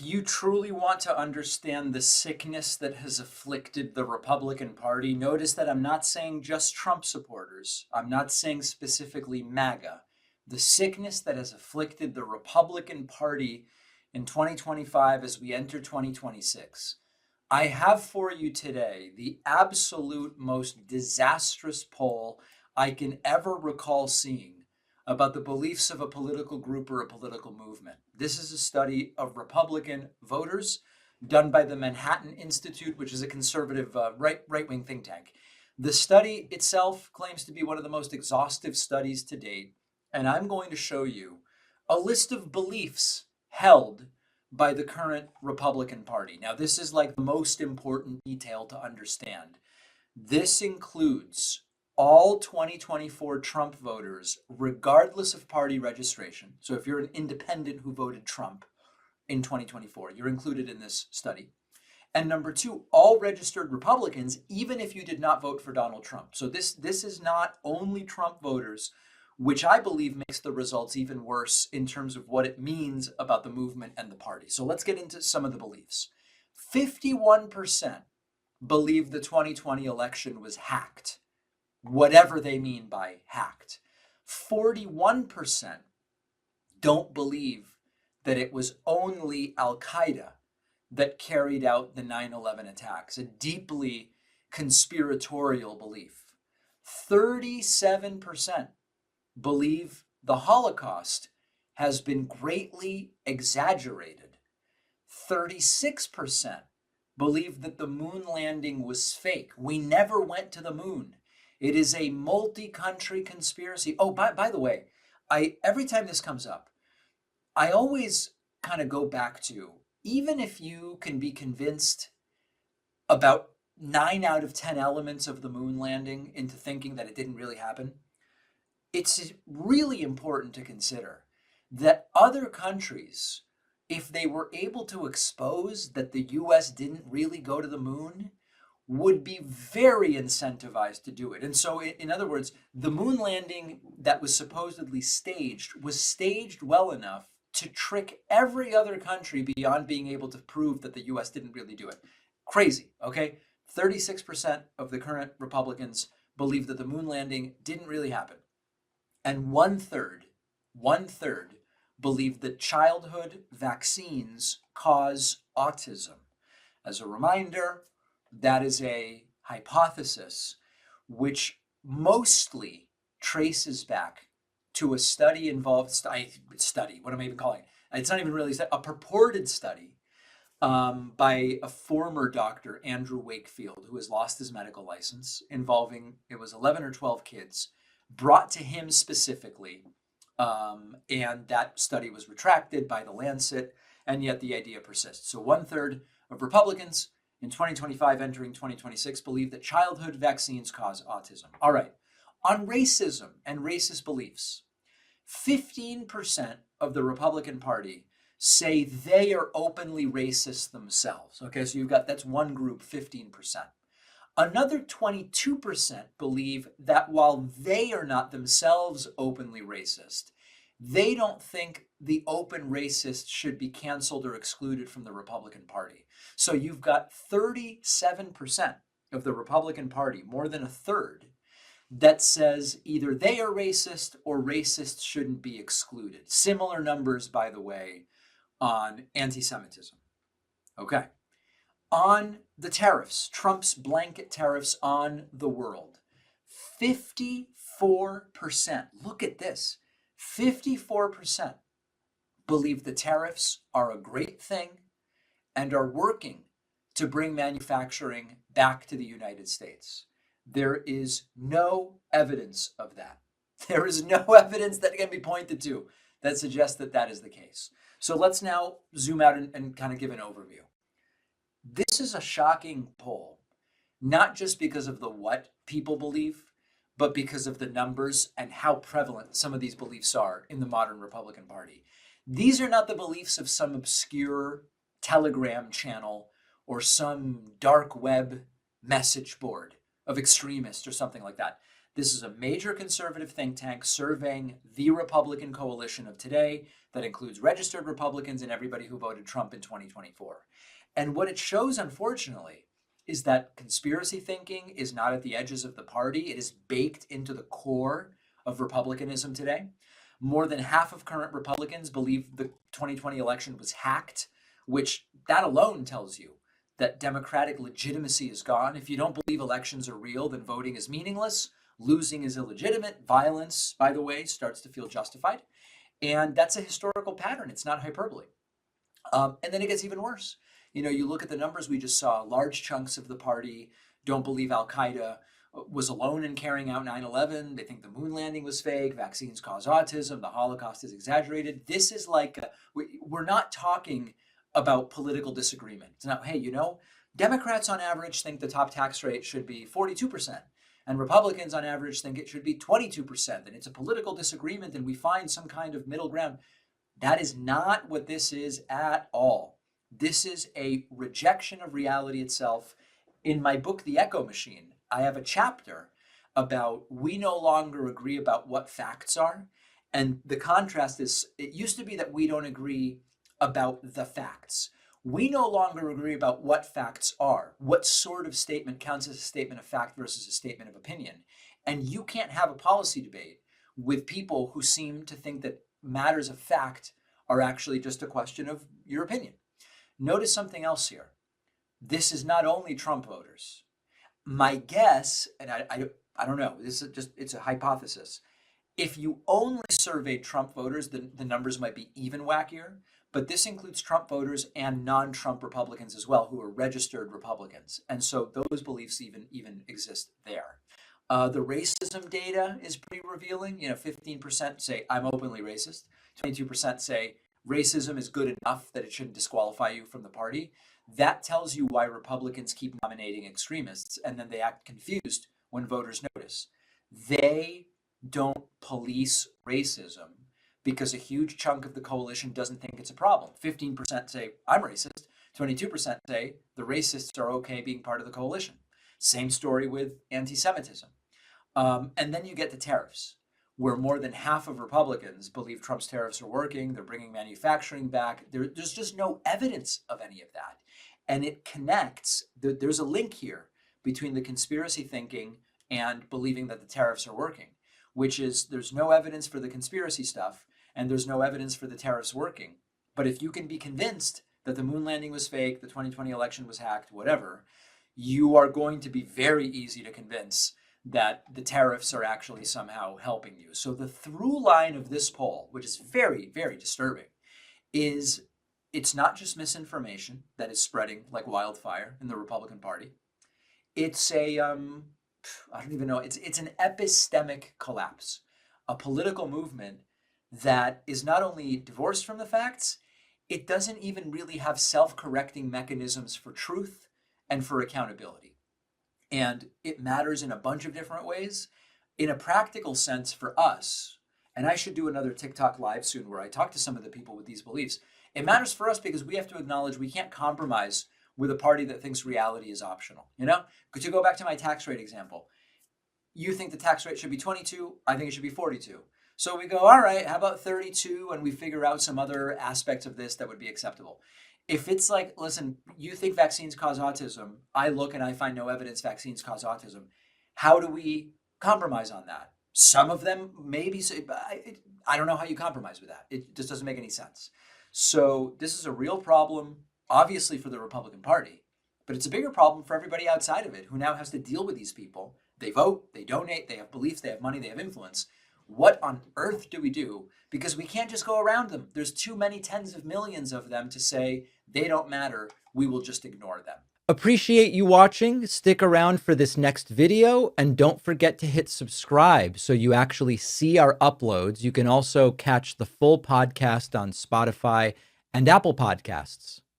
If you truly want to understand the sickness that has afflicted the Republican Party, notice that I'm not saying just Trump supporters. I'm not saying specifically MAGA. The sickness that has afflicted the Republican Party in 2025 as we enter 2026. I have for you today the absolute most disastrous poll I can ever recall seeing about the beliefs of a political group or a political movement. This is a study of Republican voters done by the Manhattan Institute, which is a conservative right-wing think tank. The study itself claims to be one of the most exhaustive studies to date, and I'm going to show you a list of beliefs held by the current Republican Party. Now, this is like the most important detail to understand. This includes all 2024 Trump voters, regardless of party registration. So if you're an independent who voted Trump in 2024, you're included in this study. And number two, all registered Republicans, even if you did not vote for Donald Trump. So this is not only Trump voters, which I believe makes the results even worse in terms of what it means about the movement and the party. So let's get into some of the beliefs. 51% believe the 2020 election was hacked, whatever they mean by hacked. 41% don't believe that it was only Al-Qaeda that carried out the 9/11 attacks, a deeply conspiratorial belief. 37% believe the Holocaust has been greatly exaggerated. 36% believe that the moon landing was fake. We never went to the moon. It is a multi-country conspiracy. Oh, by the way, every time this comes up, I always kind of go back to, even if you can be convinced about 9 out of 10 elements of the moon landing into thinking that it didn't really happen, it's really important to consider that other countries, if they were able to expose that the US didn't really go to the moon, would be very incentivized to do it. And so, in other words, the moon landing that was supposedly staged was staged well enough to trick every other country beyond being able to prove that the US didn't really do it. Crazy, okay? 36% of the current Republicans believe that the moon landing didn't really happen. And one third believe that childhood vaccines cause autism. As a reminder, that is a hypothesis which mostly traces back to a study involved, what am I even calling it? It's not even really a purported study by a former doctor, Andrew Wakefield, who has lost his medical license, involving, it was 11 or 12 kids, brought to him specifically, and that study was retracted by the Lancet, and yet the idea persists. So 1/3 of Republicans in 2025 entering 2026 believe that childhood vaccines cause autism. All right, on racism and racist beliefs, 15% of the Republican Party say they are openly racist themselves. Okay, so that's one group, 15%. Another 22% believe that while they are not themselves openly racist, they don't think the open racists should be canceled or excluded from the Republican Party. So you've got 37% of the Republican Party, more than a third, that says either they are racist or racists shouldn't be excluded. Similar numbers, by the way, on anti-Semitism. Okay. On the tariffs, Trump's blanket tariffs on the world, 54%, look at this, 54% believe the tariffs are a great thing and are working to bring manufacturing back to the United States. There is no evidence of that. There is no evidence that can be pointed to that suggests that that is the case. So let's now zoom out and kind of give an overview. This is a shocking poll, not just because of the what people believe, but because of the numbers and how prevalent some of these beliefs are in the modern Republican Party. These are not the beliefs of some obscure Telegram channel or some dark web message board of extremists or something like that. This is a major conservative think tank surveying the Republican coalition of today that includes registered Republicans and everybody who voted Trump in 2024. And what it shows, unfortunately, is that conspiracy thinking is not at the edges of the party. It is baked into the core of Republicanism today. More than half of current Republicans believe the 2020 election was hacked, which that alone tells you that democratic legitimacy is gone. If you don't believe elections are real, then voting is meaningless. Losing is illegitimate. Violence, by the way, starts to feel justified. And that's a historical pattern. It's not hyperbole. And then it gets even worse. You look at the numbers we just saw, large chunks of the party don't believe Al-Qaeda was alone in carrying out 9/11. They think the moon landing was fake. Vaccines cause autism. The Holocaust is exaggerated. This is like, we're not talking about political disagreement. It's not, hey, Democrats on average think the top tax rate should be 42%. And Republicans on average think it should be 22%. And it's a political disagreement and we find some kind of middle ground. That is not what this is at all. This is a rejection of reality itself. In my book, The Echo Machine, I have a chapter about we no longer agree about what facts are. And the contrast is, it used to be that we don't agree about the facts. We no longer agree about what facts are, what sort of statement counts as a statement of fact versus a statement of opinion. And you can't have a policy debate with people who seem to think that matters of fact are actually just a question of your opinion. Notice something else here. This is not only Trump voters. My guess, and I don't know, this is it's a hypothesis. If you only surveyed Trump voters, the numbers might be even wackier. But this includes Trump voters and non-Trump Republicans as well, who are registered Republicans. And so those beliefs even exist there. The racism data is pretty revealing. 15% say, I'm openly racist. 22% say, racism is good enough that it shouldn't disqualify you from the party. That tells you why Republicans keep nominating extremists, and then they act confused when voters notice. They don't police racism because a huge chunk of the coalition doesn't think it's a problem. 15% say, I'm racist. 22% say the racists are okay being part of the coalition. Same story with anti-Semitism. And then you get the tariffs, where more than half of Republicans believe Trump's tariffs are working. They're bringing manufacturing back. There's just no evidence of any of that. And it connects, there's a link here between the conspiracy thinking and believing that the tariffs are working, which is there's no evidence for the conspiracy stuff and there's no evidence for the tariffs working. But if you can be convinced that the moon landing was fake, the 2020 election was hacked, whatever, you are going to be very easy to convince that the tariffs are actually somehow helping you. So the through line of this poll, which is very, very disturbing, is it's not just misinformation that is spreading like wildfire in the Republican Party. It's I don't even know, it's an epistemic collapse, a political movement that is not only divorced from the facts, it doesn't even really have self-correcting mechanisms for truth and for accountability. And it matters in a bunch of different ways. In a practical sense for us, and I should do another TikTok live soon where I talk to some of the people with these beliefs. It matters for us because we have to acknowledge we can't compromise with a party that thinks reality is optional. To go back to my tax rate example, you think the tax rate should be 22, I think it should be 42. So we go, all right, how about 32? And we figure out some other aspects of this that would be acceptable. If it's like, listen, you think vaccines cause autism, I look and I find no evidence vaccines cause autism. How do we compromise on that? Some of them maybe say, but I don't know how you compromise with that. It just doesn't make any sense. So this is a real problem, obviously for the Republican Party, but it's a bigger problem for everybody outside of it who now has to deal with these people. They vote, they donate, they have beliefs, they have money, they have influence. What on earth do we do? Because we can't just go around them. There's too many tens of millions of them to say they don't matter. We will just ignore them. Appreciate you watching. Stick around for this next video and don't forget to hit subscribe so you actually see our uploads. You can also catch the full podcast on Spotify and Apple Podcasts.